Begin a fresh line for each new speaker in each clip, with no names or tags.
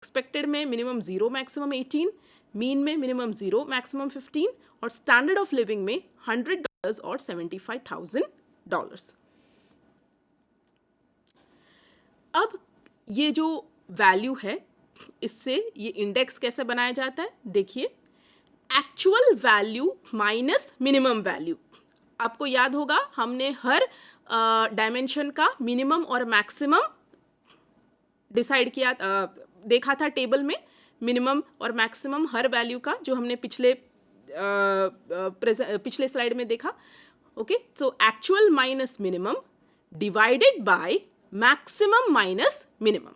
Expected में minimum 0 maximum 18, mean में minimum 0 maximum 15 और स्टैंडर्ड ऑफ लिविंग में $100 और $75,000। अब ये जो वैल्यू है, इससे ये इंडेक्स कैसे बनाया जाता है, देखिए, actual value minus minimum value. आपको याद होगा हमने हर डायमेंशन का मिनिमम और मैक्सिमम डिसाइड किया, देखा था टेबल में, मिनिमम और मैक्सिमम हर वैल्यू का, जो हमने पिछले स्लाइड में देखा। Okay, so actual minus minimum divided by maximum minus minimum,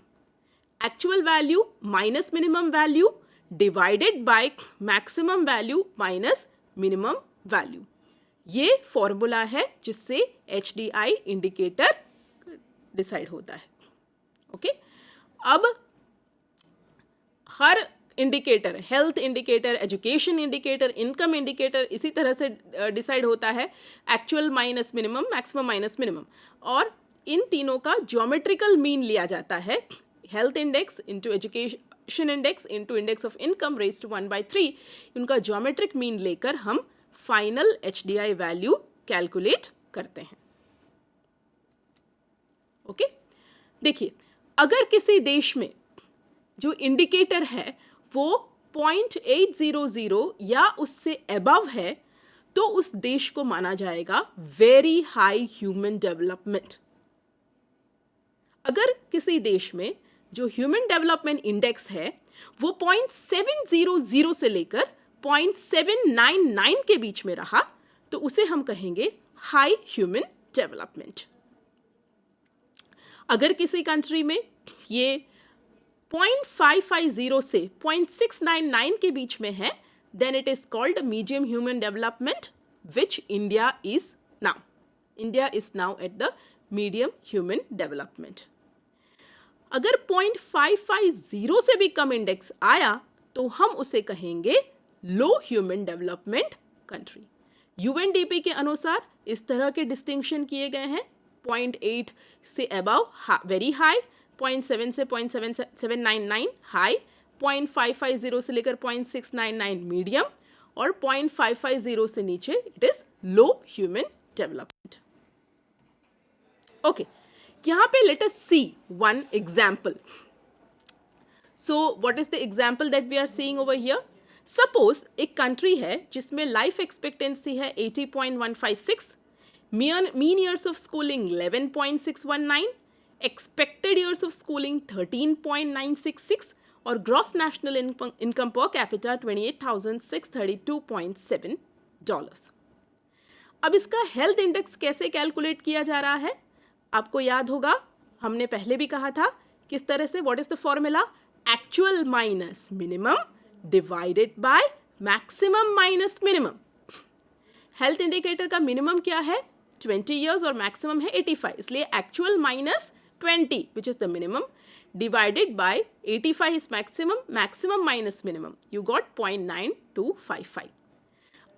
actual value minus minimum value divided by maximum value minus minimum value. ये फॉर्मूला है जिससे HDI इंडिकेटर डिसाइड होता है। ओके, अब हर indicator, health indicator, education indicator, income indicator इसी तरह से डिसाइड होता है, actual minus minimum, maximum minus minimum, और इन तीनों का ज्योमेट्रिकल मीन लिया जाता है, health index into education index into index of income raised to 1/3, उनका ज्योमेट्रिक मीन लेकर हम फाइनल HDI वैल्यू कैलकुलेट करते हैं। ओके, देखिए, अगर किसी देश में जो इंडिकेटर है वो 0.800 या उससे अबव है, तो उस देश को माना जाएगा वेरी हाई ह्यूमन डेवलपमेंट। अगर किसी देश में जो ह्यूमन डेवलपमेंट इंडेक्स है वो 0.700 से लेकर 0.799 के बीच में रहा, तो उसे हम कहेंगे हाई ह्यूमन डेवलपमेंट। अगर किसी कंट्री में ये 0.550 से 0.699 के बीच में है, then it is called medium human development, which India is now. India is now at the medium human development. अगर 0.550 से भी कम इंडेक्स आया तो हम उसे कहेंगे लो ह्यूमन डेवलपमेंट कंट्री। UNDP के अनुसार इस तरह के डिस्टिंक्शन किए गए हैं, 0.8 से अबव वेरी हाई, 0.7 से 0.799 हाई, 0.550 से लेकर 0.699 मीडियम, और 0.550 से नीचे it is low human development. Okay, यहाँ पे let us see one example. So what is the example that we are seeing over here? Suppose एक कंट्री है जिसमें लाइफ एक्सपेक्टेंसी है 80.156, mean years of schooling 11.619, expected years of schooling 13.966 और gross national income per capita $28,632.7। अब इसका health index कैसे calculate किया जा रहा है? आपको याद होगा हमने पहले भी कहा था किस तरह से, what is the formula? Actual minus minimum divided by maximum minus minimum. Health indicator का मिनिमम क्या है? 20 years और मैक्सिमम है 85, इसलिए actual minus 20 which is the minimum divided by 85 is maximum minus minimum, you got 0.9255।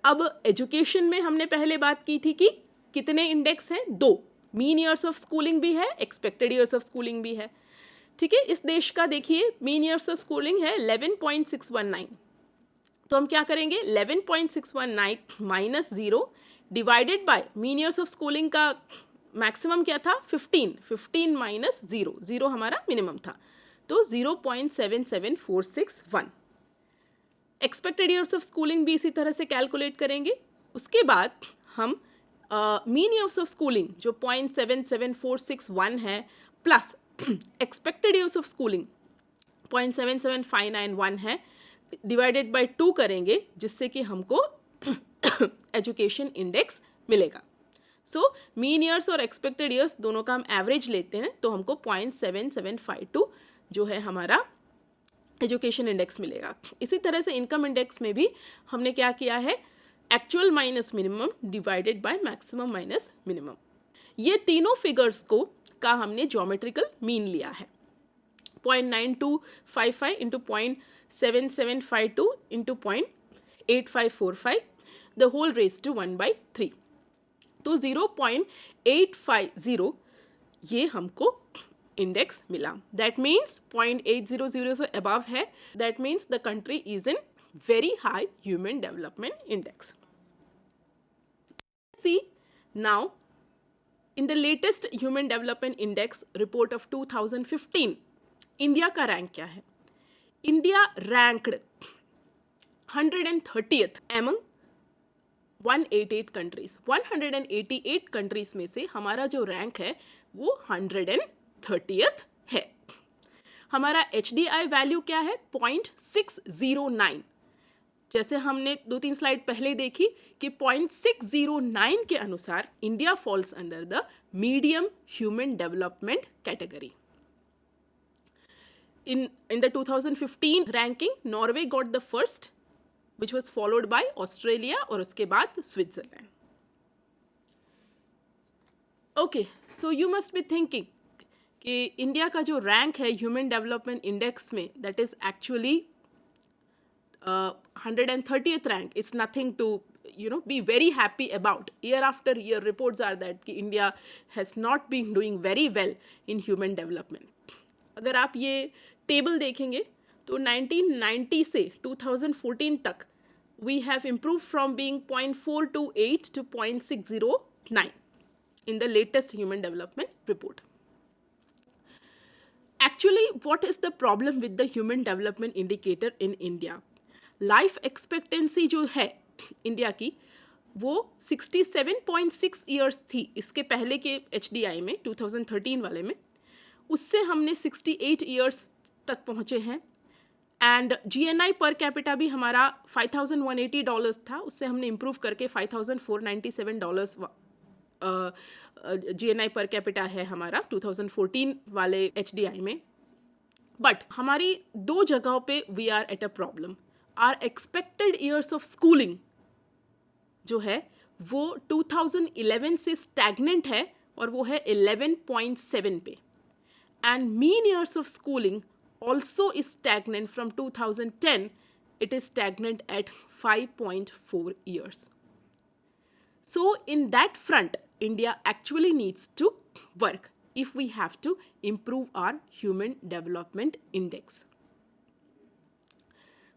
अब education में हमने पहले बात की थी कि कितने इंडेक्स हैं? 2, मीन ईयर्स ऑफ स्कूलिंग भी है, एक्सपेक्टेड ईयर्स ऑफ स्कूलिंग भी है। ठीक है, इस देश का देखिए मीन ईयर्स ऑफ स्कूलिंग है 11.619, तो हम क्या करेंगे? 11.619 minus 0 divided by mean years of schooling का मैक्सिमम क्या था? 15 माइनस 0 हमारा मिनिमम था, तो 0.77461। एक्सपेक्टेड ईयर्स ऑफ स्कूलिंग भी इसी तरह से कैलकुलेट करेंगे। उसके बाद हम मीन ईयर्स ऑफ स्कूलिंग जो 0.77461 है plus expected years of schooling 0.77591 है, डिवाइडेड बाय 2 करेंगे, जिससे कि हमको एजुकेशन इंडेक्स मिलेगा। सो मीन ईयर्स और एक्सपेक्टेड ईयर्स दोनों का हम एवरेज लेते हैं, तो हमको 0.7752 जो है हमारा एजुकेशन इंडेक्स मिलेगा। इसी तरह से इनकम इंडेक्स में भी हमने क्या किया है? Actual minus minimum divided by maximum minus minimum. ये तीनों फिगर्स का हमने ज्योमेट्रिकल मीन लिया है, 0.9255 into 0.7752 into 0.8545 the whole raise to 1/3, तो 0.850 ये हमको इंडेक्स मिला. दैट मीन्स 0.800 से अबव है. That means the country is in very high human development index. See now in the latest human development index report of 2015 India का rank क्या है. India ranked 130th among 188 countries. 188 countries में से हमारा जो rank है वो 130th है. हमारा HDI वैल्यू क्या है 0.609. जैसे हमने 2-3 स्लाइड पहले देखी कि 0.609 के अनुसार India falls under the medium human development category. In the 2015 ranking, Norway got the first, which was followed by Australia और उसके बाद Switzerland. Okay, so you must be thinking कि इंडिया का जो रैंक है ह्यूमन डेवलपमेंट इंडेक्स में, that is actually 130th rank is nothing to be very happy about. Year after year reports are that कि India has not been doing very well in human development. अगर आप ये table देखेंगे तो 1990 से 2014 तक we have improved from being 0.428 to 0.609 in the latest human development report. Actually, what is the problem with the human development indicator in India? Life expectancy जो है India की वो 67.6 ईयर्स थी इसके पहले के HDI में 2013 वाले में. उससे हमने 68 ईयर्स तक पहुँचे हैं. एंड GNI पर कैपिटा भी हमारा $5,180 था. उससे हमने इम्प्रूव करके $5,497 GNI पर कैपिटा है हमारा 2014 वाले HDI में. बट हमारी दो जगहों पे we are at a problem. Are expected years of schooling जो है वो 2011 से स्टैगनेंट है और वो है 11.7 पे. And mean years of schooling also is stagnant from 2010. It is stagnant at 5.4 years. So in that front India actually needs to work if we have to improve our human development index.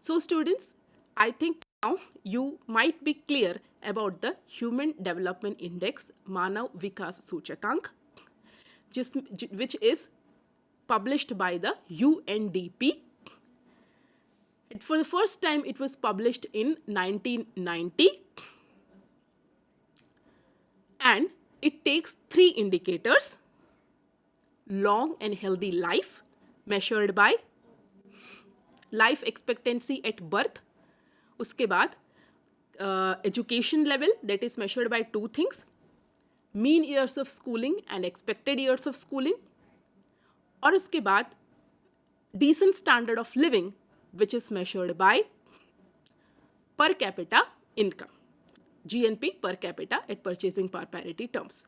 So students, I think now you might be clear about the human development index Manav Vikas Suchakank, which is published by the UNDP. For the first time it was published in 1990 and it takes 3 indicators. Long and healthy life measured by life expectancy at birth. उसके बाद education level that is measured by 2 things. Mean years of schooling and expected years of schooling. और उसके बाद decent standard of living which is measured by per capita income. GNP per capita at purchasing power parity terms.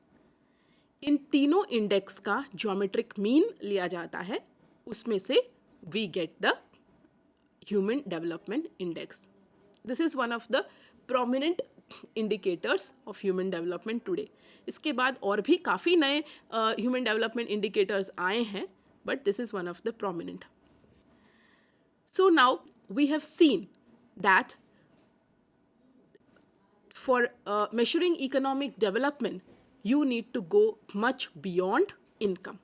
इन तीनों index का geometric mean लिया जाता है. उसमें से we get the human development index. This is one of the prominent indicators of human development today. इसके बाद और भी काफ़ी नए ह्यूमन डेवलपमेंट इंडिकेटर्स आए हैं but this is one of the prominent. So now we have seen that for measuring economic development you need to go much beyond income.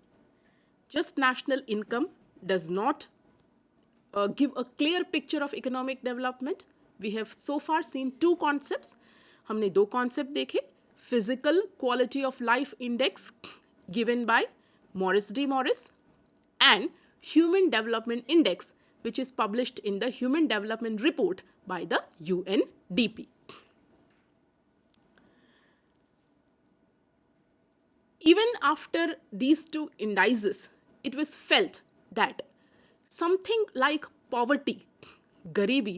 Just national income does not give a clear picture of economic development. We have so far seen 2 concepts. हमने 2 concepts देखे. Physical Quality of Life Index given by Morris D. Morris and Human Development Index which is published in the Human Development Report by the UNDP. Even after these 2 indices, it was felt that something like poverty, गरीबी,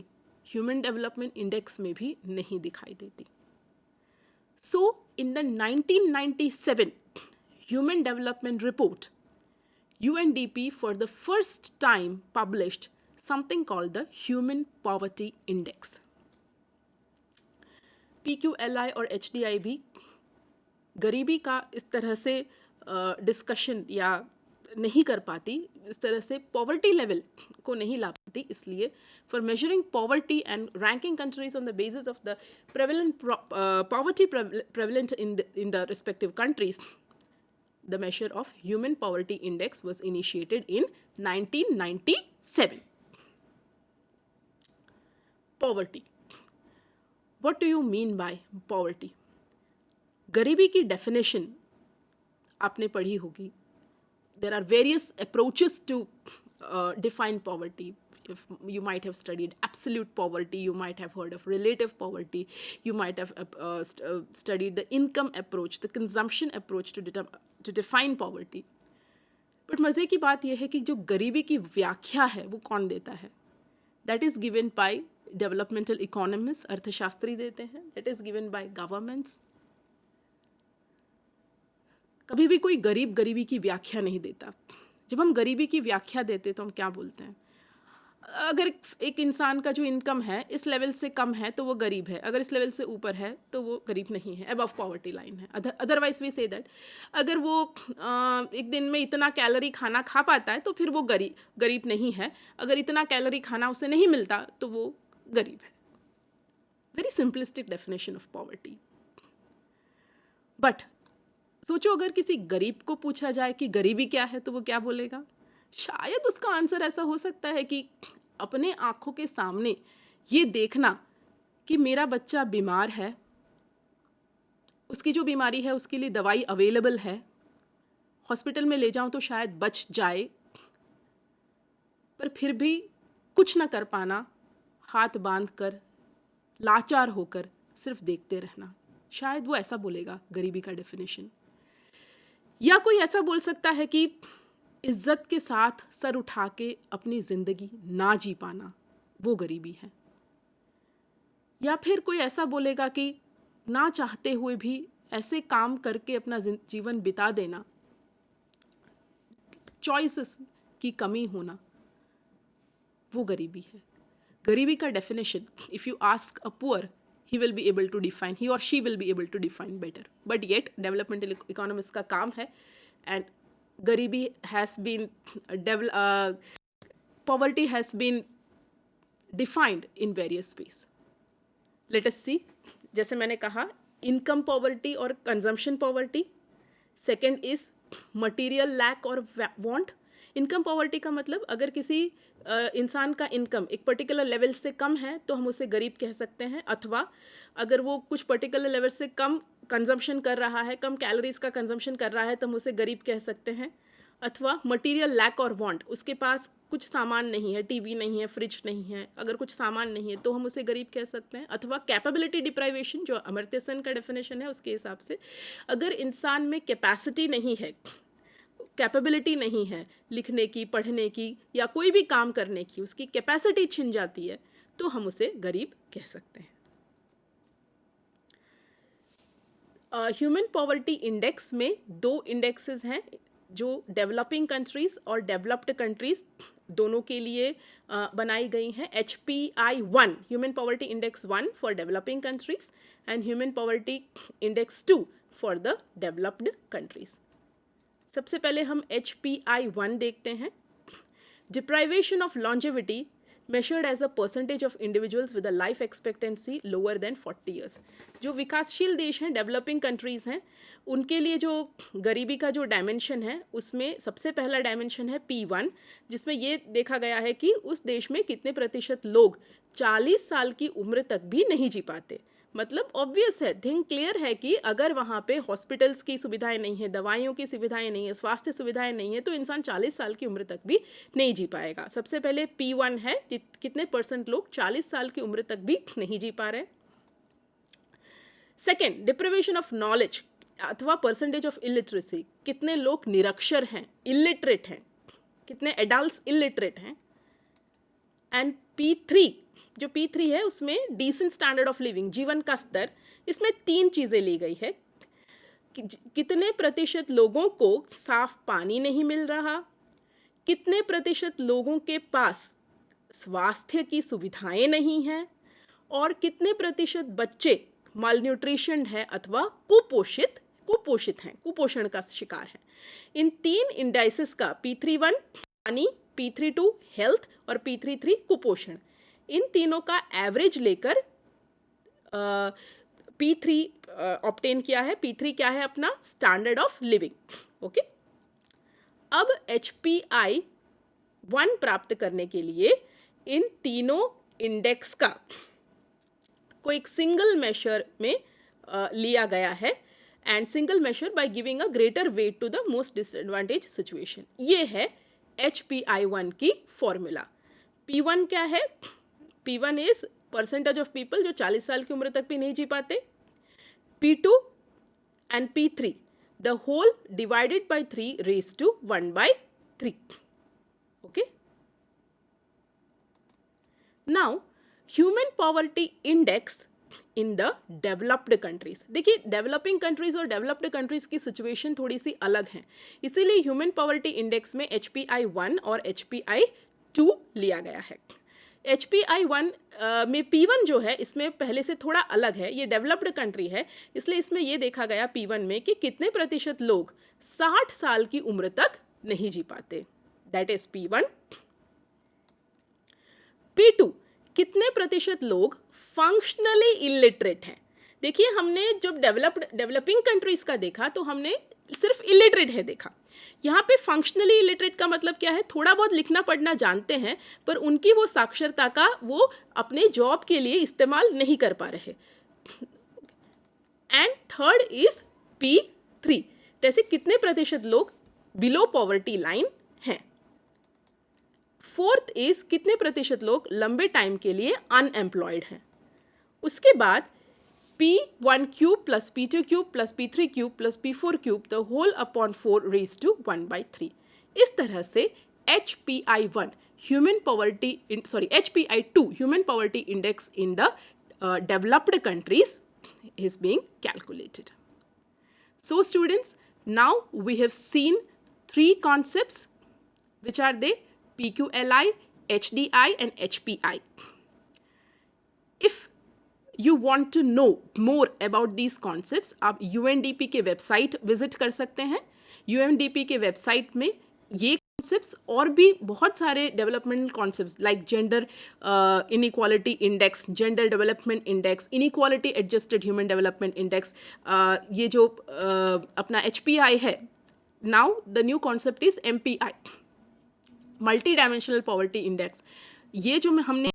human development index में भी नहीं दिखाई देती. So, in the 1997 Human Development Report, UNDP for the first time published something called the Human Poverty Index. PQLI और HDI भी गरीबी का इस तरह से डिस्कशन या नहीं कर पाती, इस तरह से पॉवर्टी लेवल को नहीं ला पाती. इसलिए for measuring poverty and ranking countries on the basis of the prevalent poverty prevalent in the respective countries, the measure of Human Poverty Index was initiated in 1997. Poverty. What do you mean by poverty? गरीबी की definition आपने पढ़ी होगी. There are various approaches to define poverty. If you might have studied absolute poverty, you might have heard of relative poverty, you might have studied the income approach, the consumption approach to define poverty. But मज़े की बात यह है कि जो गरीबी की व्याख्या है वो कौन देता है? That is given by developmental economists, अर्थशास्त्री देते हैं. That is given by governments. कभी भी कोई गरीब गरीबी की व्याख्या नहीं देता. जब हम गरीबी की व्याख्या देते तो हम क्या बोलते हैं? अगर एक इंसान का जो इनकम है इस लेवल से कम है तो वो गरीब है, अगर इस लेवल से ऊपर है तो वो गरीब नहीं है, अबव पॉवर्टी लाइन है. अदरवाइज वी से दैट अगर वो एक दिन में इतना कैलोरी खाना खा पाता है तो फिर वो गरीब नहीं है, अगर इतना कैलोरी खाना उसे नहीं मिलता तो वो गरीब है. Very simplistic definition of poverty. But सोचो अगर किसी गरीब को पूछा जाए कि गरीबी क्या है तो वो क्या बोलेगा? शायद उसका आंसर ऐसा हो सकता है कि अपने आँखों के सामने ये देखना कि मेरा बच्चा बीमार है, उसकी जो बीमारी है उसके लिए दवाई अवेलेबल है, हॉस्पिटल में ले जाऊं तो शायद बच जाए, पर फिर भी कुछ ना कर पाना, हाथ बांध कर लाचार होकर सिर्फ देखते रहना. शायद वो ऐसा बोलेगा गरीबी का डेफिनेशन. या कोई ऐसा बोल सकता है कि इज्जत के साथ सर उठा के अपनी ज़िंदगी ना जी पाना वो गरीबी है. या फिर कोई ऐसा बोलेगा कि ना चाहते हुए भी ऐसे काम करके अपना जीवन बिता देना, चॉइसेस की कमी होना, वो गरीबी है. गरीबी का definition if you ask a poor he will be able to define, he or she will be able to define better. But yet developmental economists का काम है, and गरीबी has been poverty has been defined in various ways. Let us see. जैसे मैंने कहा income poverty और consumption poverty. Second is material lack or want. Income poverty का मतलब अगर किसी इंसान का इनकम एक पर्टिकुलर लेवल से कम है तो हम उसे गरीब कह सकते हैं, अथवा अगर वो कुछ पर्टिकुलर लेवल से कम कंजम्पशन कर रहा है, कम कैलोरीज का कंजम्पशन कर रहा है तो हम उसे गरीब कह सकते हैं. अथवा मटेरियल लैक और वांट, उसके पास कुछ सामान नहीं है, टीवी नहीं है, फ्रिज नहीं है, अगर कुछ सामान नहीं है तो हम उसे गरीब कह सकते हैं. अथवा कैपेबिलिटी डिप्राइवेशन जो अमर्त्य सेन का डेफिनेशन है उसके हिसाब से अगर इंसान में कैपेसिटी नहीं है, कैपेबिलिटी नहीं है लिखने की, पढ़ने की या कोई भी काम करने की, उसकी कैपेसिटी छिन जाती है तो हम उसे गरीब कह सकते हैं. ह्यूमन पॉवर्टी इंडेक्स में 2 इंडेक्सेस हैं जो डेवलपिंग कंट्रीज़ और डेवलप्ड कंट्रीज़ दोनों के लिए बनाई गई हैं. HPI-1 human poverty index 1 for developing countries and human poverty index 2 for the developed countries. सबसे पहले हम HPI-1 देखते हैं. Deprivation of longevity measured as a percentage of individuals with a life expectancy lower than 40 years. जो विकासशील देश हैं, developing countries हैं, उनके लिए जो गरीबी का जो डायमेंशन है उसमें सबसे पहला डायमेंशन है P1, जिसमें ये देखा गया है कि उस देश में कितने प्रतिशत लोग 40 साल की उम्र तक भी नहीं जी पाते. मतलब ऑब्वियस है, थिंग क्लियर है कि अगर वहाँ पे हॉस्पिटल्स की सुविधाएं नहीं है, दवाइयों की सुविधाएं नहीं है, स्वास्थ्य सुविधाएं नहीं है तो इंसान 40 साल की उम्र तक भी नहीं जी पाएगा. सबसे पहले P1 है कितने % लोग 40 साल की उम्र तक भी नहीं जी पा रहे. सेकेंड, डिप्रिवेशन ऑफ नॉलेज अथवा परसेंटेज ऑफ इलिटरेसी, कितने लोग निरक्षर हैं, इलिटरेट हैं, कितने एडल्ट्स इलिटरेट हैं. एंड P3, जो P3 है उसमें डिसेंट स्टैंडर्ड ऑफ लिविंग, जीवन का स्तर, इसमें 3 चीज़ें ली गई है. कितने प्रतिशत लोगों को साफ पानी नहीं मिल रहा, कितने प्रतिशत लोगों के पास स्वास्थ्य की सुविधाएं नहीं हैं, और कितने प्रतिशत बच्चे मालन्यूट्रिशन है अथवा कुपोषित हैं, कुपोषण का शिकार हैं। इन 3 इंडाइसेस का P31 यानी P32 हेल्थ और P33 कुपोषण, इन तीनों का एवरेज लेकर P3 ऑब्टेन किया है। P3 क्या है? अपना स्टैंडर्ड ऑफ लिविंग। ओके, अब HPI-1 प्राप्त करने के लिए इन तीनों इंडेक्स का को एक सिंगल मेशर में लिया गया है, and single measure by giving a greater weight to the most disadvantage situation. ये है HPI-1 की फॉर्मूला। P1 क्या है? P1 is percentage of people जो 40 साल की उम्र तक भी नहीं जी पाते। P2 and P3 the whole divided by 3 raise to 1/3। Okay, now human poverty index in the developed countries. देखिए, डेवलपिंग कंट्रीज और डेवलप्ड कंट्रीज की सिचुएशन थोड़ी सी अलग है, इसीलिए ह्यूमन पॉवर्टी इंडेक्स में HPI-1 और HPI-2 लिया गया है। HPI-1 में P1 जो है इसमें पहले से थोड़ा अलग है, ये डेवलप्ड कंट्री है, इसलिए इसमें ये देखा गया P1 में कि कितने प्रतिशत लोग 60 साल की उम्र तक नहीं जी पाते, दैट इज P1। P2 कितने प्रतिशत लोग फंक्शनली इलिटरेट हैं। देखिए, हमने जब डेवलपिंग कंट्रीज का देखा तो हमने सिर्फ इलिटरेट है देखा, यहाँ पे फंक्शनली इलिटरेट का मतलब क्या है? थोड़ा बहुत लिखना पढ़ना जानते हैं पर उनकी वो साक्षरता का वो अपने जॉब के लिए इस्तेमाल नहीं कर पा रहे। एंड थर्ड इज P3, जैसे कितने प्रतिशत लोग बिलो पॉवर्टी लाइन हैं। फोर्थ इज कितने प्रतिशत लोग लंबे टाइम के लिए अनएम्प्लॉयड हैं। उसके बाद P1 cube plus P2 cube plus P3 cube plus P4 cube the whole upon 4 raise to 1/3। इस तरह से HPI-1 HPI-2 human poverty index in the developed countries is being calculated. So students, now we have seen 3 concepts, which are they? PQLI, HDI and HPI. If you want to know more about these concepts, आप UNDP के website visit कर सकते हैं। UNDP के website में ये concepts और भी बहुत सारे developmental concepts like gender inequality index, gender development index, inequality adjusted human development index, ये जो अपना HPI है, now the new concept is MPI, multi dimensional poverty index. ये जो हमने